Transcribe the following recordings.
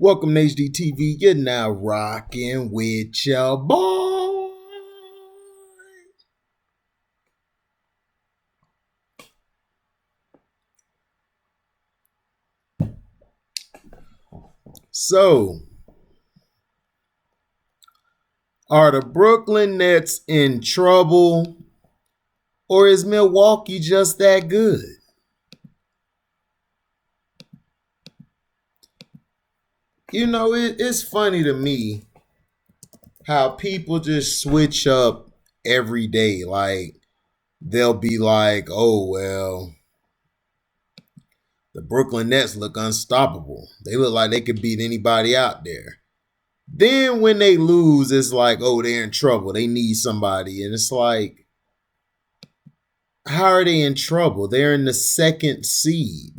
Welcome to HDTV. You're now rocking with your boy. So, are the Brooklyn Nets in trouble, or is Milwaukee just that good? You know, it's funny to me how people just switch up every day. Like, they'll be like, oh, well, the Brooklyn Nets look unstoppable. They look like they could beat anybody out there. Then when they lose, it's like, oh, they're in trouble. They need somebody. And it's like, how are they in trouble? They're in the second seed.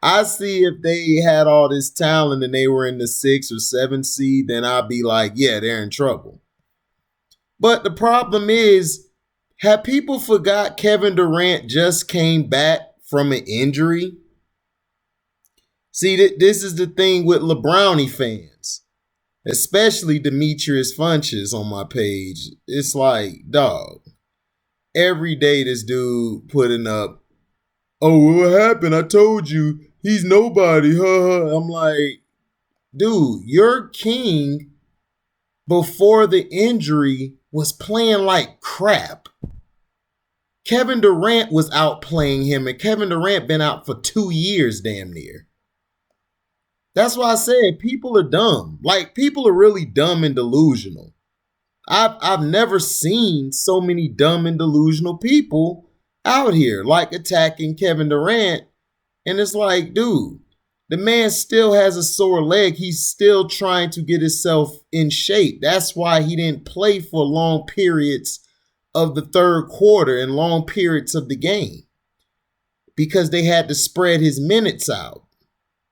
I see if they had all this talent and they were in the 6th or 7th seed, then I'd be like, yeah, they're in trouble. But the problem is, have people forgot Kevin Durant just came back from an injury? See, this is the thing with LeBrownie fans, especially Demetrius Funches on my page. It's like, dog, every day this dude putting up, oh, what happened? I told you, he's nobody. I'm like, dude, your king before the injury was playing like crap. Kevin Durant was outplaying him, and Kevin Durant been out for 2 years damn near. That's why I said people are dumb. Like, people are really dumb and delusional. I've never seen so many dumb and delusional people out here, like attacking Kevin Durant. And it's like, dude, the man still has a sore leg. He's still trying to get himself in shape. That's why he didn't play for long periods of the third quarter and long periods of the game, because they had to spread his minutes out.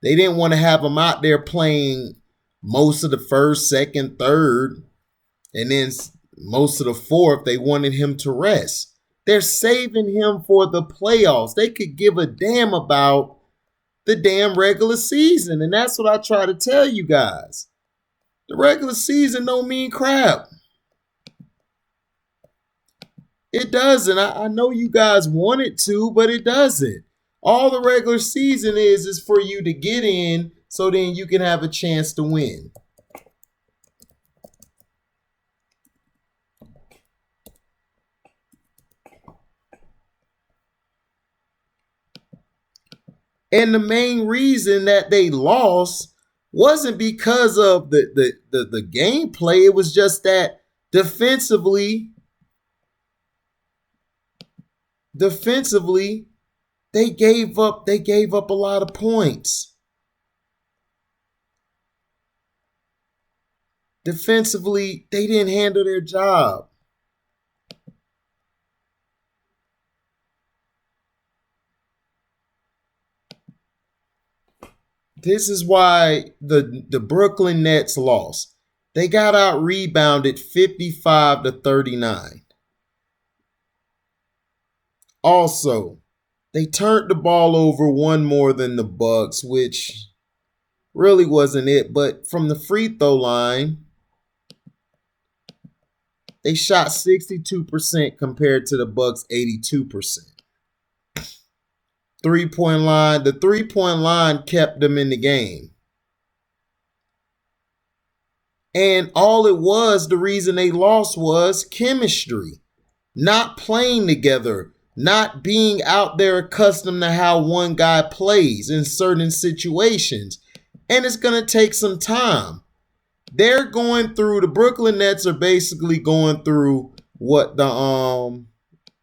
They didn't want to have him out there playing most of the first, second, third, and then most of the fourth. They wanted him to rest. They're saving him for the playoffs. They could give a damn about the damn regular season. And that's what I try to tell you guys. The regular season don't mean crap. It doesn't. I know you guys want it to, but it doesn't. All the regular season is for you to get in so then you can have a chance to win. And the main reason that they lost wasn't because of the gameplay. It was just that defensively, they gave up a lot of points. Defensively, they didn't handle their job. This is why the Brooklyn Nets lost. They got out rebounded 55-39. Also, they turned the ball over one more than the Bucks, which really wasn't it. But from the free throw line, they shot 62% compared to the Bucks' 82%. Three-point line, the three-point line kept them in the game. And all it was, the reason they lost was chemistry. Not playing together. Not being out there accustomed to how one guy plays in certain situations. And it's going to take some time. They're going through, the Brooklyn Nets are basically going through what the,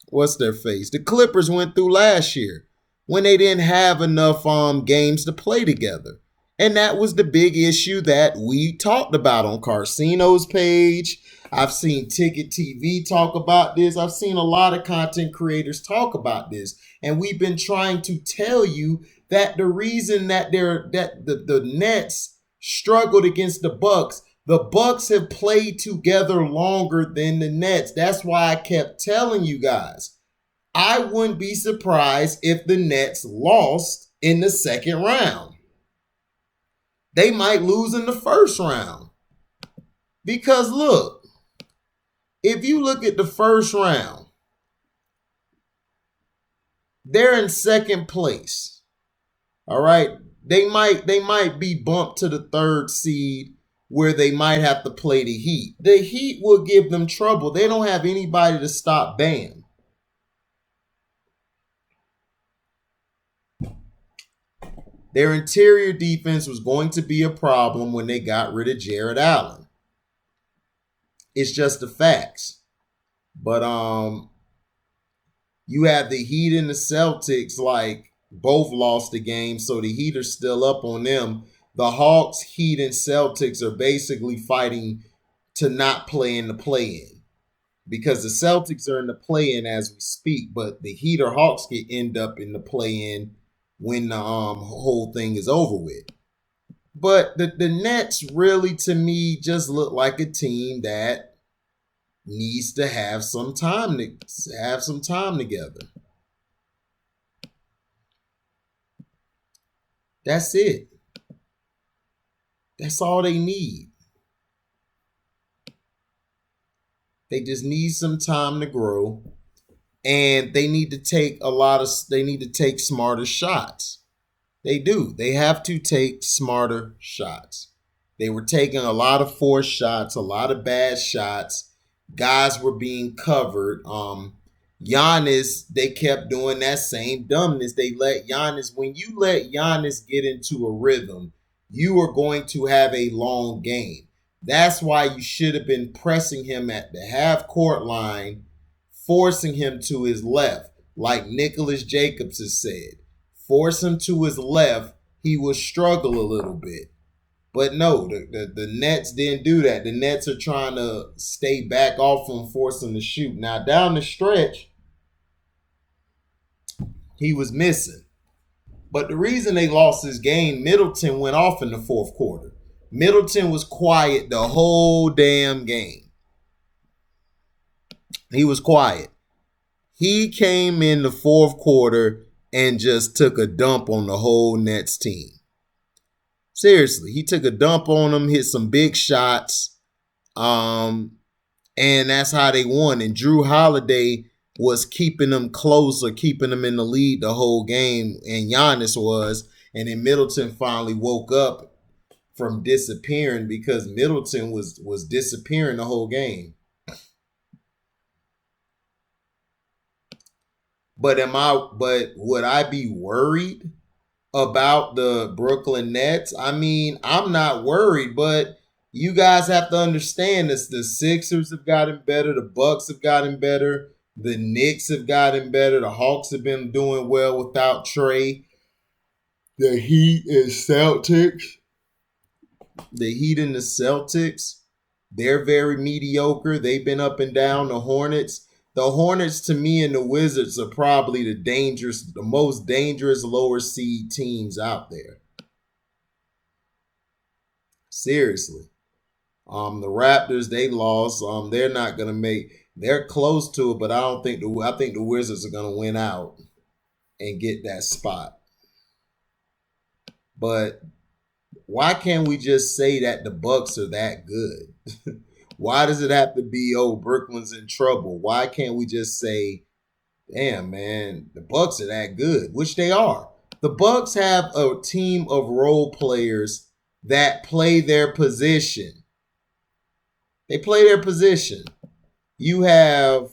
what's their face? The Clippers went through last year when they didn't have enough games to play together. And that was the big issue that we talked about on Carcino's page. I've seen Ticket TV talk about this. I've seen a lot of content creators talk about this. And we've been trying to tell you that the reason that the Nets struggled against the Bucks have played together longer than the Nets. That's why I kept telling you guys, I wouldn't be surprised if the Nets lost in the second round. They might lose in the first round. Because look, if you look at the first round, they're in second place. All right. They might be bumped to the third seed where they might have to play the Heat. The Heat will give them trouble. They don't have anybody to stop Bam. Their interior defense was going to be a problem when they got rid of Jared Allen. It's just the facts. But you have the Heat and the Celtics, like, both lost the game, so the Heat are still up on them. The Hawks, Heat, and Celtics are basically fighting to not play in the play-in, because the Celtics are in the play-in as we speak, but the Heat or Hawks can end up in the play-in when the whole thing is over with. But the Nets really, to me, just look like a team that needs to have some time together. That's it. That's all they need. They just need some time to grow, and they need to take smarter shots. They do. They have to take smarter shots. They were taking a lot of forced shots, a lot of bad shots. Guys were being covered. Giannis, they kept doing that same dumbness. They let Giannis, when you let Giannis get into a rhythm, you are going to have a long game. That's why you should have been pressing him at the half-court line, forcing him to his left, like Nicholas Jacobs has said. Force him to his left, he will struggle a little bit. But no, the Nets didn't do that. The Nets are trying to stay back off him, force him to shoot. Now, down the stretch, he was missing. But the reason they lost this game, Middleton went off in the fourth quarter. Middleton was quiet the whole damn game. He was quiet. He came in the fourth quarter and just took a dump on the whole Nets team. Seriously, he took a dump on them, hit some big shots, and that's how they won. And Drew Holiday was keeping them closer, keeping them in the lead the whole game, and Giannis was. And then Middleton finally woke up from disappearing, because Middleton was disappearing the whole game. But would I be worried about the Brooklyn Nets? I mean, I'm not worried, but you guys have to understand this. The Sixers have gotten better. The Bucks have gotten better. The Knicks have gotten better. The Hawks have been doing well without Trey. The Heat and Celtics. The Heat and the Celtics, they're very mediocre. They've been up and down. The Hornets, to me, and the Wizards are probably the most dangerous lower seed teams out there. Seriously. The Raptors, they lost. They're not gonna they're close to it, but I think the Wizards are gonna win out and get that spot. But why can't we just say that the Bucks are that good? Why does it have to be, Brooklyn's in trouble? Why can't we just say, damn, man, the Bucks are that good, which they are. The Bucks have a team of role players that play their position. They play their position. You have,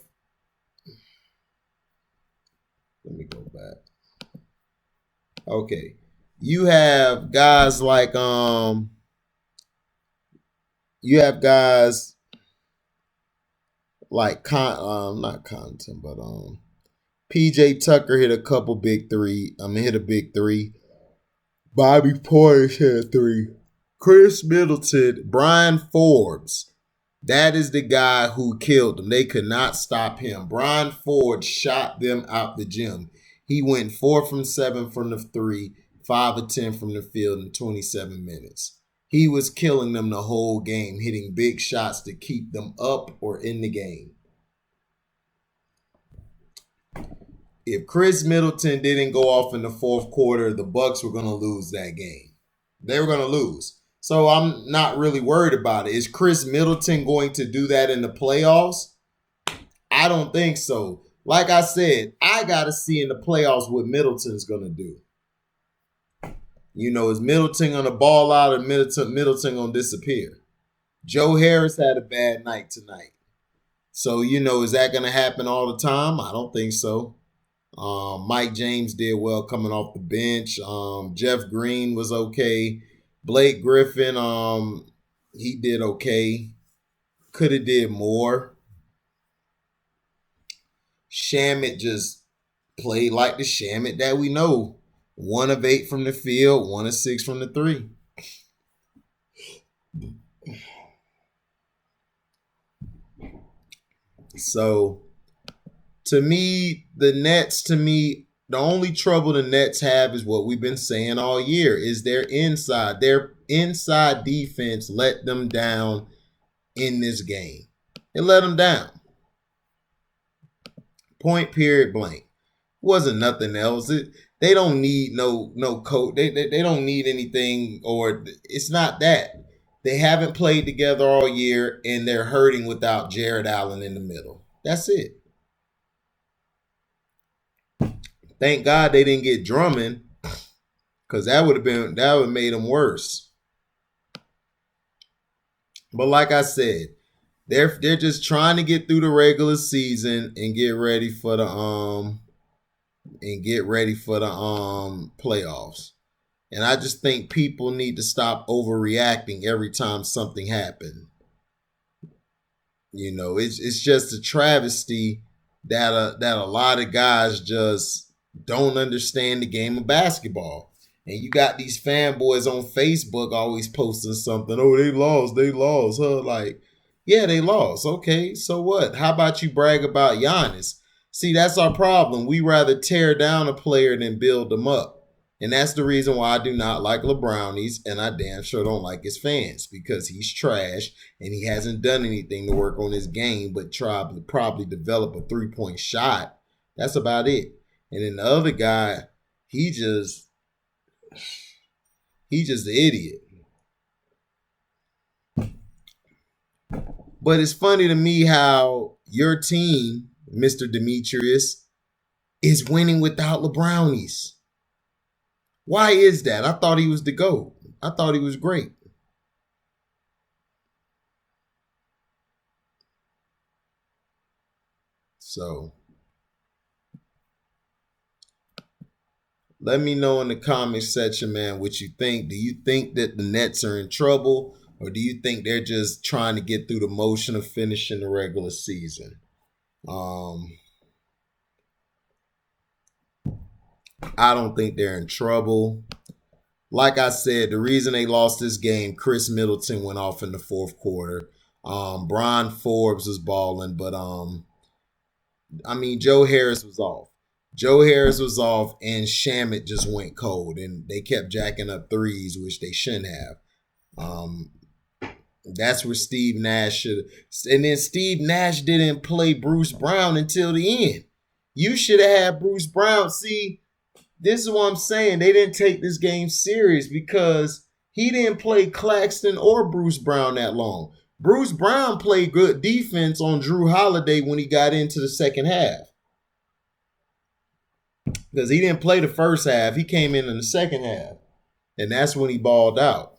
let me go back. Okay. You have guys like not Connaughton, but PJ Tucker hit a big three. Bobby Portis hit a three. Chris Middleton, Brian Forbes. That is the guy who killed them. They could not stop him. Brian Forbes shot them out the gym. He went 4 from 7 from the three, 5 of 10 from the field in 27 minutes. He was killing them the whole game, hitting big shots to keep them up or in the game. If Chris Middleton didn't go off in the fourth quarter, the Bucks were going to lose that game. They were going to lose. So I'm not really worried about it. Is Chris Middleton going to do that in the playoffs? I don't think so. Like I said, I got to see in the playoffs what Middleton's going to do. Is Middleton going to ball out or Middleton going to disappear? Joe Harris had a bad night tonight. So, is that going to happen all the time? I don't think so. Mike James did well coming off the bench. Jeff Green was okay. Blake Griffin, he did okay. Could have did more. Shamet just played like the Shamet that we know. 1 of 8 from the field, 1 of 6 from the 3. So, to me, the only trouble the Nets have is what we've been saying all year, is their inside. Their inside defense let them down in this game. It let them down. Point, period, blank. Wasn't nothing else. They don't need no coach. They don't need anything, or it's not that. They haven't played together all year, and they're hurting without Jared Allen in the middle. That's it. Thank God they didn't get Drummond, because that would have made them worse. But like I said, they're just trying to get through the regular season and get ready for the playoffs. And I just think people need to stop overreacting every time something happens. It's just a travesty that a lot of guys just don't understand the game of basketball. And you got these fanboys on Facebook always posting something. Oh, they lost, huh? Like, yeah, they lost. Okay, so what? How about you brag about Giannis? See, that's our problem. We rather tear down a player than build them up. And that's the reason why I do not like LeBrownies, and I damn sure don't like his fans, because he's trash and he hasn't done anything to work on his game but probably develop a 3-point shot. That's about it. And then the other guy, he's just an idiot. But it's funny to me how your team, Mr. Demetrius, is winning without LeBrownies. Why is that? I thought he was the GOAT. I thought he was great. So, let me know in the comment section, man, what you think. Do you think that the Nets are in trouble, or do you think they're just trying to get through the motion of finishing the regular season? I don't think they're in trouble. Like I said, the reason they lost this game, Chris Middleton went off in the fourth quarter. Brian Forbes was balling, but Joe Harris was off. And Shamet just went cold, and they kept jacking up threes, which they shouldn't have. That's where Steve Nash should. And then Steve Nash didn't play Bruce Brown until the end. You should have had Bruce Brown. See, this is what I'm saying. They didn't take this game serious because he didn't play Claxton or Bruce Brown that long. Bruce Brown played good defense on Drew Holiday when he got into the second half. Because he didn't play the first half. He came in the second half. And that's when he balled out.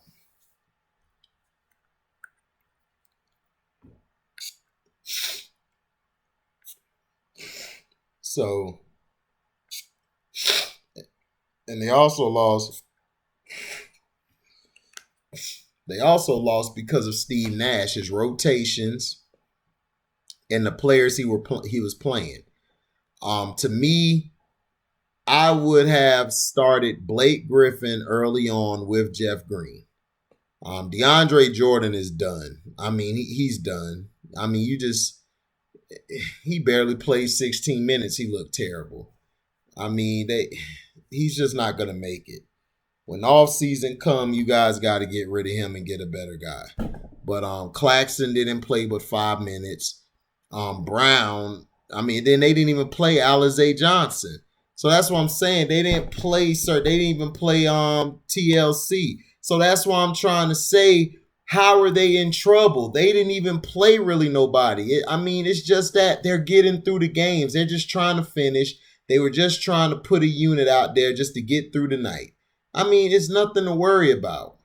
So, and they also lost. They also lost because of Steve Nash, his rotations, and the players he was playing. To me, I would have started Blake Griffin early on with Jeff Green. DeAndre Jordan is done. He's done. He barely played 16 minutes. He looked terrible. He's just not going to make it. When off season come, you guys got to get rid of him and get a better guy. But Claxton didn't play but 5 minutes. Brown, then they didn't even play Alize Johnson. So that's what I'm saying. They didn't play, sir. They didn't even play TLC. So that's why I'm trying to say, how are they in trouble? They didn't even play really nobody. It's just that they're getting through the games. They're just trying to finish. They were just trying to put a unit out there just to get through the night. It's nothing to worry about.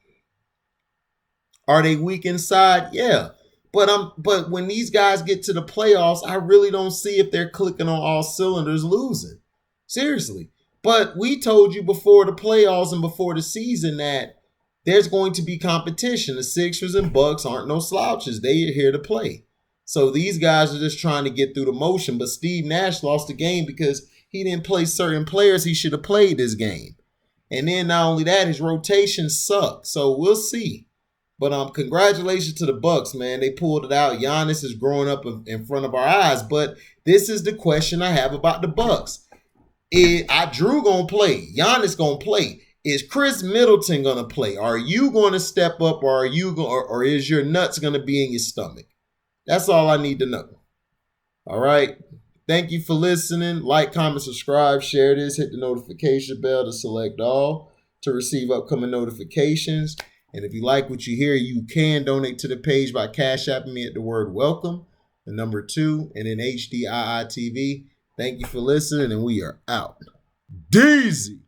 Are they weak inside? Yeah. But when these guys get to the playoffs, I really don't see if they're clicking on all cylinders losing. Seriously. But we told you before the playoffs and before the season that there's going to be competition. The Sixers and Bucks aren't no slouches. They are here to play. So these guys are just trying to get through the motion. But Steve Nash lost the game because he didn't play certain players he should have played this game. And then not only that, his rotation sucked. So we'll see. But congratulations to the Bucks, man. They pulled it out. Giannis is growing up in front of our eyes. But this is the question I have about the Bucks. Drew gonna play. Giannis gonna play. Is Chris Middleton gonna play? Are you going to step up, or or is your nuts gonna be in your stomach? That's all I need to know. All right. Thank you for listening. Like, comment, subscribe, share this. Hit the notification bell to select all to receive upcoming notifications. And if you like what you hear, you can donate to the page by Cash Apping me at the word welcome, the number 2, and then HDIITV. Thank you for listening, and we are out. Deezy.